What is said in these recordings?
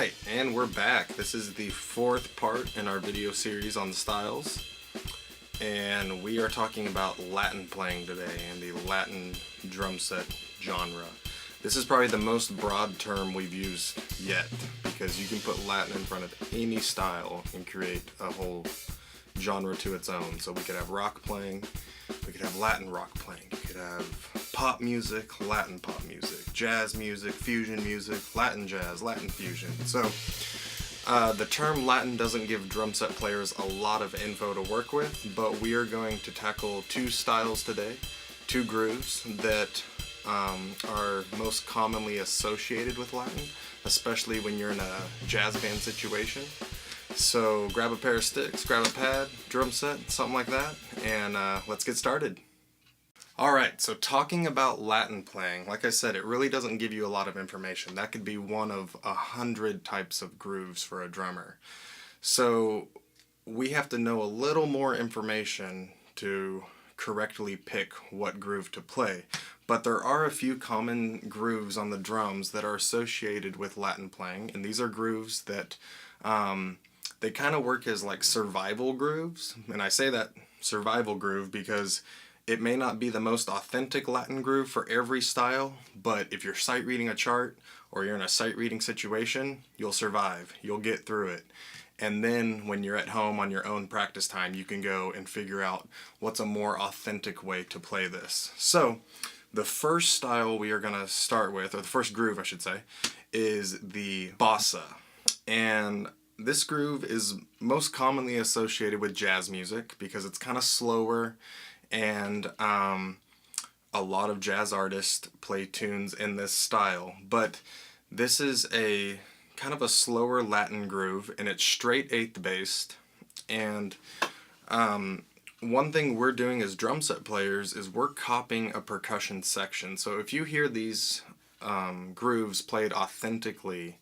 Alright, and we're back. This is the fourth part in our video series on the styles. And we are talking about Latin playing today and the Latin drum set genre. This is probably the most broad term we've used yet, because you can put Latin in front of any style and create a whole genre to its own. So we could have rock playing, we could have Latin rock playing, you could have pop music, Latin pop music, jazz music, fusion music, Latin jazz, Latin fusion. So the term Latin doesn't give drum set players a lot of info to work with, but we are going to tackle two styles today, two grooves that are most commonly associated with Latin, especially when you're in a jazz band situation. So grab a pair of sticks, grab a pad, drum set, something like that, and let's get started. Alright, so talking about Latin playing, like I said, it really doesn't give you a lot of information. That could be one of 100 types of grooves for a drummer. So we have to know a little more information to correctly pick what groove to play. But there are a few common grooves on the drums that are associated with Latin playing, and these are grooves that they kind of work as like survival grooves. And I say that survival groove because it may not be the most authentic Latin groove for every style, but if you're sight reading a chart or you're in a sight reading situation, you'll survive. You'll get through it. And then when you're at home on your own practice time, you can go and figure out what's a more authentic way to play this. So the first style we are going to start with, or the first groove I should say, is the bossa. And this groove is most commonly associated with jazz music because it's kind of slower, and a lot of jazz artists play tunes in this style. But this is a kind of a slower Latin groove, and it's straight eighth based. And one thing we're doing as drum set players is we're copying a percussion section. So if you hear these grooves played authentically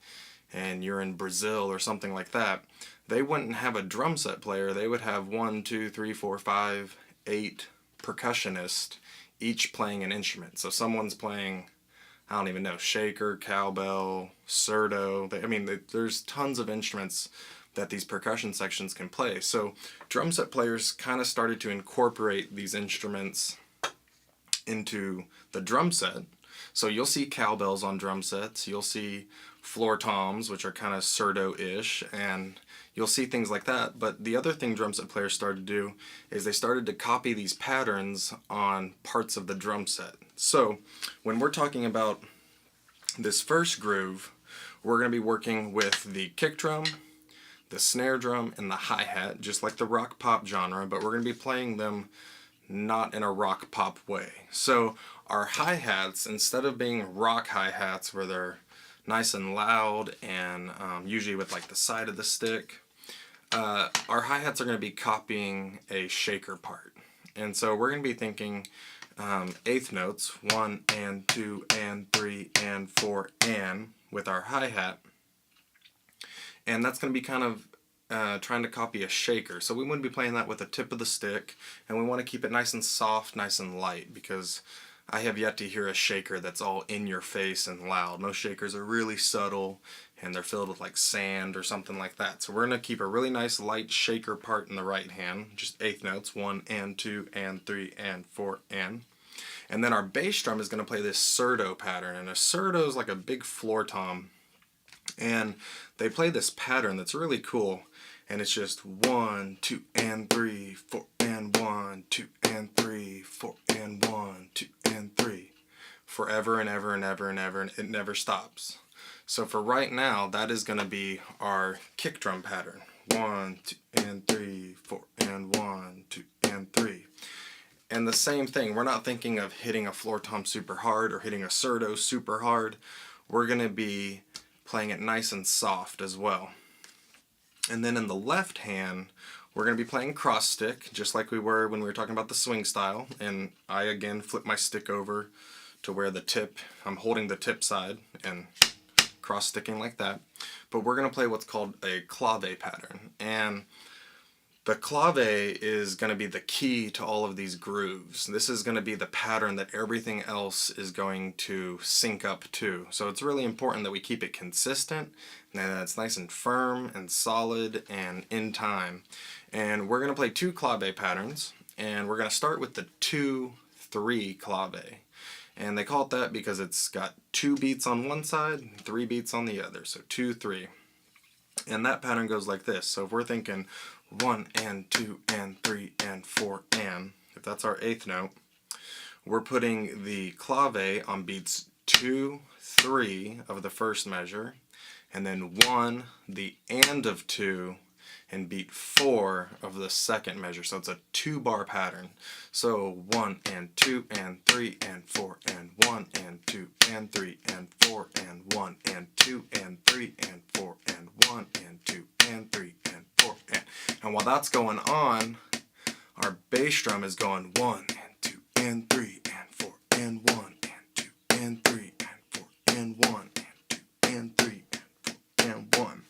and you're in Brazil or something like that, they wouldn't have a drum set player. They would have 1, 2, 3, 4, 5, 8 percussionists, each playing an instrument. So someone's playing, I don't even know, shaker, cowbell, surdo. There's tons of instruments that these percussion sections can play. So drum set players kind of started to incorporate these instruments into the drum set. So you'll see cowbells on drum sets, you'll see floor toms, which are kind of surdo-ish, and you'll see things like that. But the other thing drum set players started to do is they started to copy these patterns on parts of the drum set. So when we're talking about this first groove, we're going to be working with the kick drum, the snare drum, and the hi-hat, just like the rock pop genre, but we're going to be playing them not in a rock pop way. So our hi-hats, instead of being rock hi-hats where they're nice and loud and usually with like the side of the stick, our hi-hats are going to be copying a shaker part. And so we're going to be thinking eighth notes, 1 and 2 and 3 and 4 and with our hi-hat. And that's going to be kind of trying to copy a shaker. So we want to be playing that with the tip of the stick, and we want to keep it nice and soft, nice and light, because I have yet to hear a shaker that's all in your face and loud. Most shakers are really subtle and they're filled with like sand or something like that. So we're going to keep a really nice light shaker part in the right hand, just eighth notes, 1 and 2 and 3 and 4 and. And then our bass drum is going to play this surdo pattern, and a surdo is like a big floor tom. And they play this pattern that's really cool, and it's just 1, 2 and 3, 4 and 1, 2 and 3, 4 and 1, 2 and 3, forever and ever and ever and ever, and it never stops. So for right now, that is going to be our kick drum pattern. 1, 2 and 3, 4 and 1, 2 and 3. And the same thing, we're not thinking of hitting a floor tom super hard or hitting a surdo super hard. We're going to be playing it nice and soft as well. And then in the left hand, we're going to be playing cross stick, just like we were when we were talking about the swing style. And I again flip my stick over to where the tip, I'm holding the tip side and cross sticking like that. But we're going to play what's called a clave pattern. And The clave is going to be the key to all of these grooves. This is going to be the pattern that everything else is going to sync up to. So it's really important that we keep it consistent, and that it's nice and firm and solid and in time. And we're going to play 2 clave patterns, and we're going to start with the 2-3 clave. And they call it that because it's got 2 beats on one side, 3 beats on the other. So 2-3. And that pattern goes like this. So if we're thinking 1 and 2 and 3 and 4 and, if that's our 8th note, we're putting the clave on beats 2, 3 of the first measure, and then 1, the and of 2, and beat 4 of the second measure. So it's a 2-bar pattern. So 1 and 2 and 3 and 4 and 1 and 2 and 3 and 4 and 1 and 2 and 3 and 4 and 1 and 2 and 3 and 4 and while that's going on, our bass drum is going 1 and 2 and 3 and 4 and 1 and 2 and 3 and 4 and 1 and 2 and 3 and 4 and 1.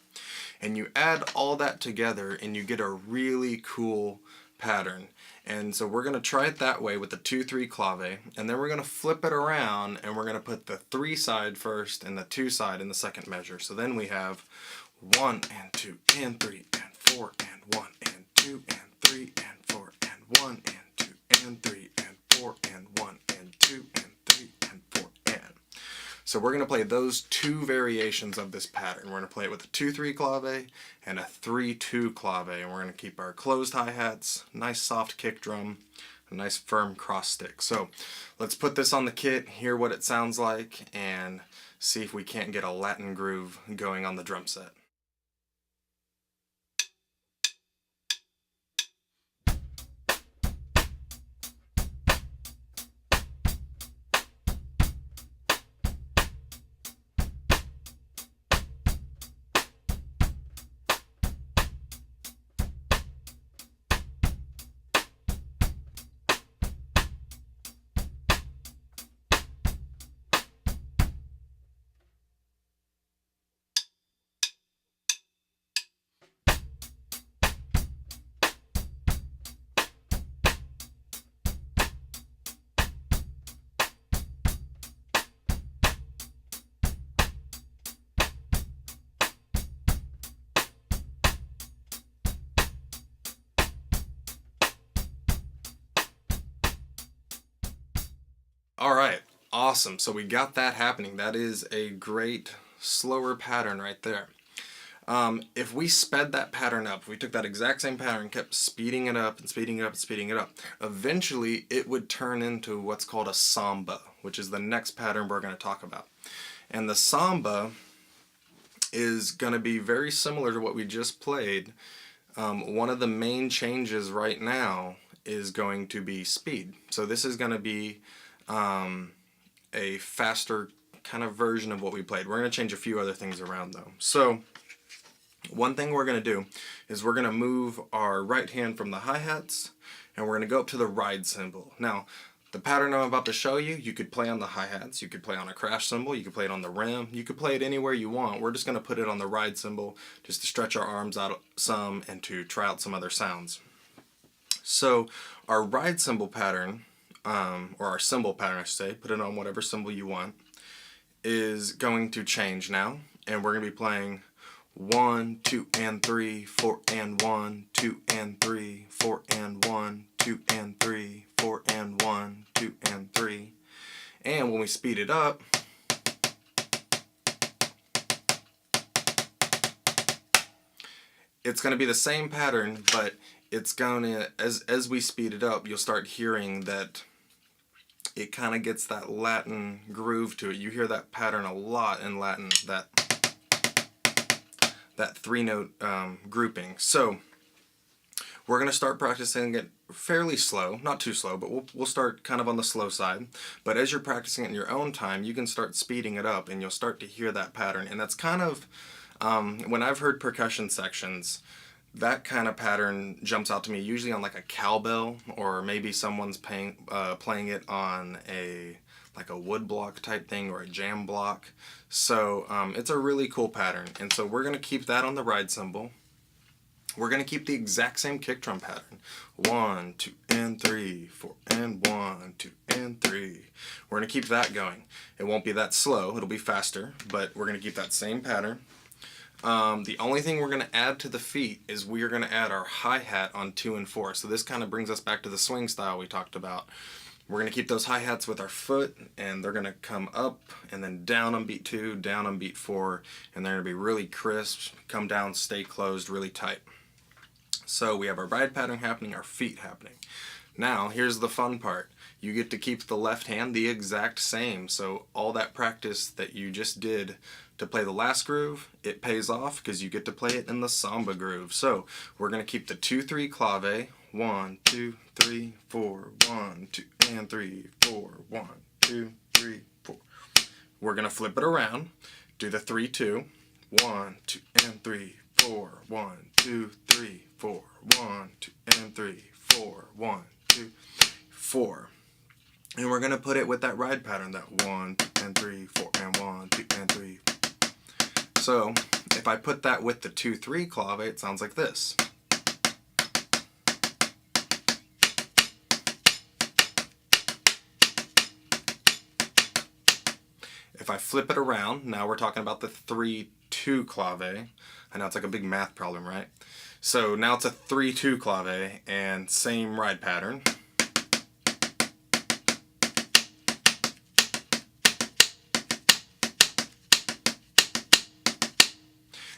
And you add all that together and you get a really cool pattern. And so we're going to try it that way with the 2-3 clave, and then we're going to flip it around and we're going to put the 3 side first and the 2 side in the second measure. So then we have 1 and 2 and 3 and 4 and 1 and 2 and 3 and 4 and 1 and 2 and 3 and 4 and 1 and 2 and 3 and 4 and. So we're going to play those 2 variations of this pattern. We're going to play it with a 2-3 clave and a 3-2 clave, and we're going to keep our closed hi-hats, nice soft kick drum, a nice firm cross stick. So let's put this on the kit, hear what it sounds like, and see if we can't get a Latin groove going on the drum set. Alright, awesome. So we got that happening. That is a great slower pattern right there. If we sped that pattern up, if we took that exact same pattern and kept speeding it up and speeding it up and speeding it up, eventually it would turn into what's called a samba, which is the next pattern we're going to talk about. And the samba is going to be very similar to what we just played. One of the main changes right now is going to be speed. So this is going to be a faster kind of version of what we played. We're going to change a few other things around though. So one thing we're going to do is we're going to move our right hand from the hi-hats and we're going to go up to the ride cymbal. Now the pattern I'm about to show you, you could play on the hi-hats, you could play on a crash cymbal, you could play it on the rim, you could play it anywhere you want. We're just going to put it on the ride cymbal just to stretch our arms out some and to try out some other sounds. So our ride cymbal pattern, or our cymbal pattern I should say, put it on whatever cymbal you want, is going to change now, and we're going to be playing 1, 2 and 3, 4 and 1, 2 and 3, 4 and 1, 2 and 3, 4 and 1, 2 and 3. And when we speed it up, it's going to be the same pattern, but it's going to, as we speed it up, you'll start hearing that it kind of gets that Latin groove to it. You hear that pattern a lot in Latin, that 3-note grouping. So we're going to start practicing it fairly slow, not too slow, but we'll start kind of on the slow side. But as you're practicing it in your own time, you can start speeding it up and you'll start to hear that pattern. And that's kind of, when I've heard percussion sections, that kind of pattern jumps out to me, usually on like a cowbell, or maybe someone's playing it on like a wood block type thing or a jam block. So it's a really cool pattern, and so we're going to keep that on the ride cymbal. we're going to keep the exact same kick drum pattern. 1, 2, and 3, 4, and 1, 2, and 3. We're going to keep that going. It won't be that slow, it'll be faster, but we're going to keep that same pattern. The only thing we're going to add to the feet is we are going to add our hi-hat on 2 and 4. So this kind of brings us back to the swing style we talked about. We're going to keep those hi-hats with our foot, and they're going to come up and then down on beat 2, down on beat 4, and they're going to be really crisp, come down, stay closed, really tight. So we have our ride pattern happening, our feet happening. Now, here's the fun part. You get to keep the left hand the exact same. So all that practice that you just did to play the last groove, it pays off because you get to play it in the samba groove. So we're going to keep the 2-3 clave. 1, 2, 3, 4, 1, 2, and 3, 4, 1, 2, 3, 4. We're going to flip it around, do the 3-2, 1, 2, and 3, 4, 1, 2, 3, 4, 1, 2, and 3, 4, 1, 2, 4. And we're going to put it with that ride pattern, that 1, 2, and 3, 4, and 1, 2, and 3. So if I put that with the 2-3 clave, it sounds like this. If I flip it around, now we're talking about the 3-2 clave. I know it's like a big math problem, right? So now it's a 3-2 clave and same ride pattern.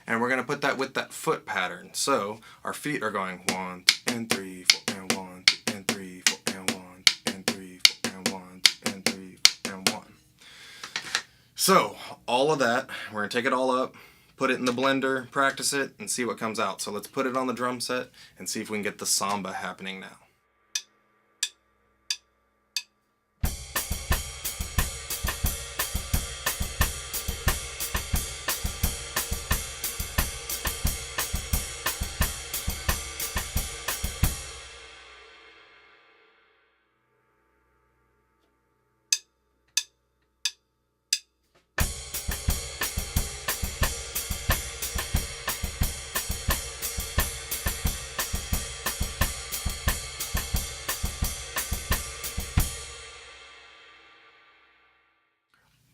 And we're going to put that with that foot pattern. So our feet are going 1, 2, and 3, 4, and 1, 2, and 3, 4, and 1, 2, and 3, 4, and 1, 2, and 3, 4, and 1. So all of that, we're going to take it all up, put it in the blender, practice it, and see what comes out. So let's put it on the drum set and see if we can get the samba happening now.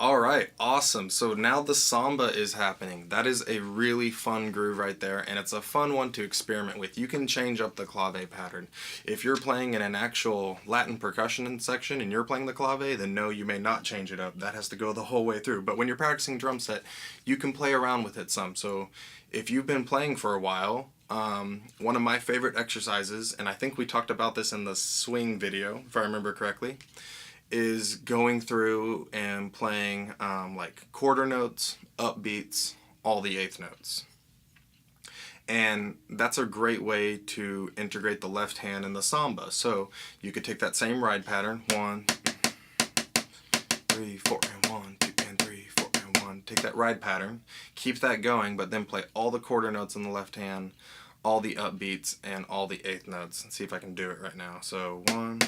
Alright, awesome. So now the samba is happening. That is a really fun groove right there, and it's a fun one to experiment with. You can change up the clave pattern. If you're playing in an actual Latin percussion section and you're playing the clave, then no, you may not change it up. That has to go the whole way through. But when you're practicing drum set, you can play around with it some. So if you've been playing for a while, one of my favorite exercises, and I think we talked about this in the swing video, if I remember correctly, is going through and playing like quarter notes, upbeats, all the eighth notes. And that's a great way to integrate the left hand in the samba. So you could take that same ride pattern, 1, 3, 4, and 1, 2, and 3, 4, and 1. Take that ride pattern, keep that going, but then play all the quarter notes in the left hand, all the upbeats, and all the eighth notes. Let's see if I can do it right now. So 1,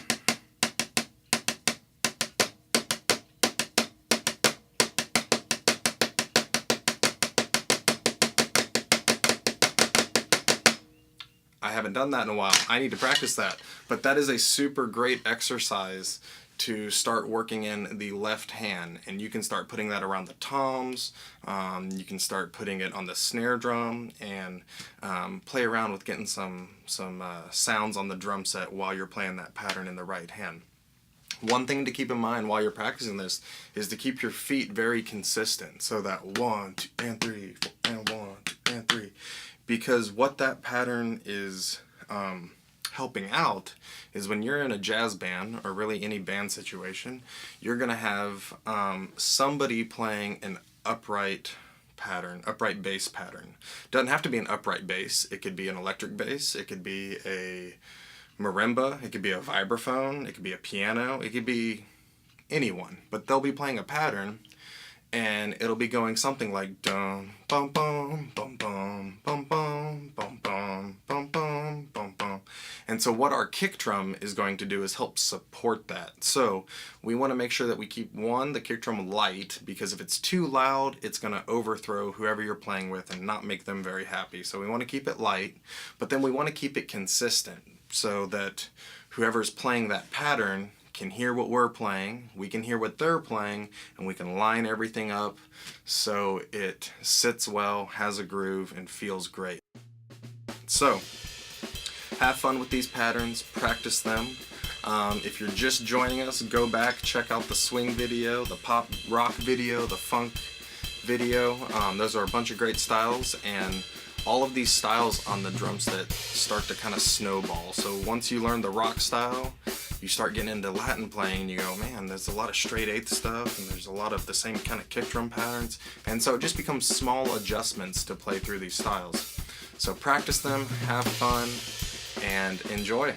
I haven't done that in a while. I need to practice that. But that is a super great exercise to start working in the left hand. And you can start putting that around the toms. You can start putting it on the snare drum and play around with getting some sounds on the drum set while you're playing that pattern in the right hand. One thing to keep in mind while you're practicing this is to keep your feet very consistent. So that 1, 2, and 3, 4, and 1, 2, and 3. Because what that pattern is helping out is when you're in a jazz band, or really any band situation, you're going to have somebody playing an upright pattern, upright bass pattern. Doesn't have to be an upright bass. It could be an electric bass. It could be a marimba. It could be a vibraphone. It could be a piano. It could be anyone. But they'll be playing a pattern, and it'll be going something like dum bum bum bum bum bum bum bum bum bum bum bum. And And so what our kick drum is going to do is help support that. So we want to make sure that we keep, one, the kick drum light, because if it's too loud, it's going to overthrow whoever you're playing with and not make them very happy. So we want to keep it light, but then we want to keep it consistent so that whoever's playing that pattern can hear what we're playing, we can hear what they're playing, and we can line everything up so it sits well, has a groove, and feels great. So have fun with these patterns, practice them. If you're just joining us, go back, check out the swing video, the pop rock video, the funk video. Those are a bunch of great styles, and all of these styles on the drum set start to kind of snowball. So once you learn the rock style, you start getting into Latin playing and you go, man, there's a lot of straight eighth stuff and there's a lot of the same kind of kick drum patterns. And so it just becomes small adjustments to play through these styles. So practice them, have fun, and enjoy.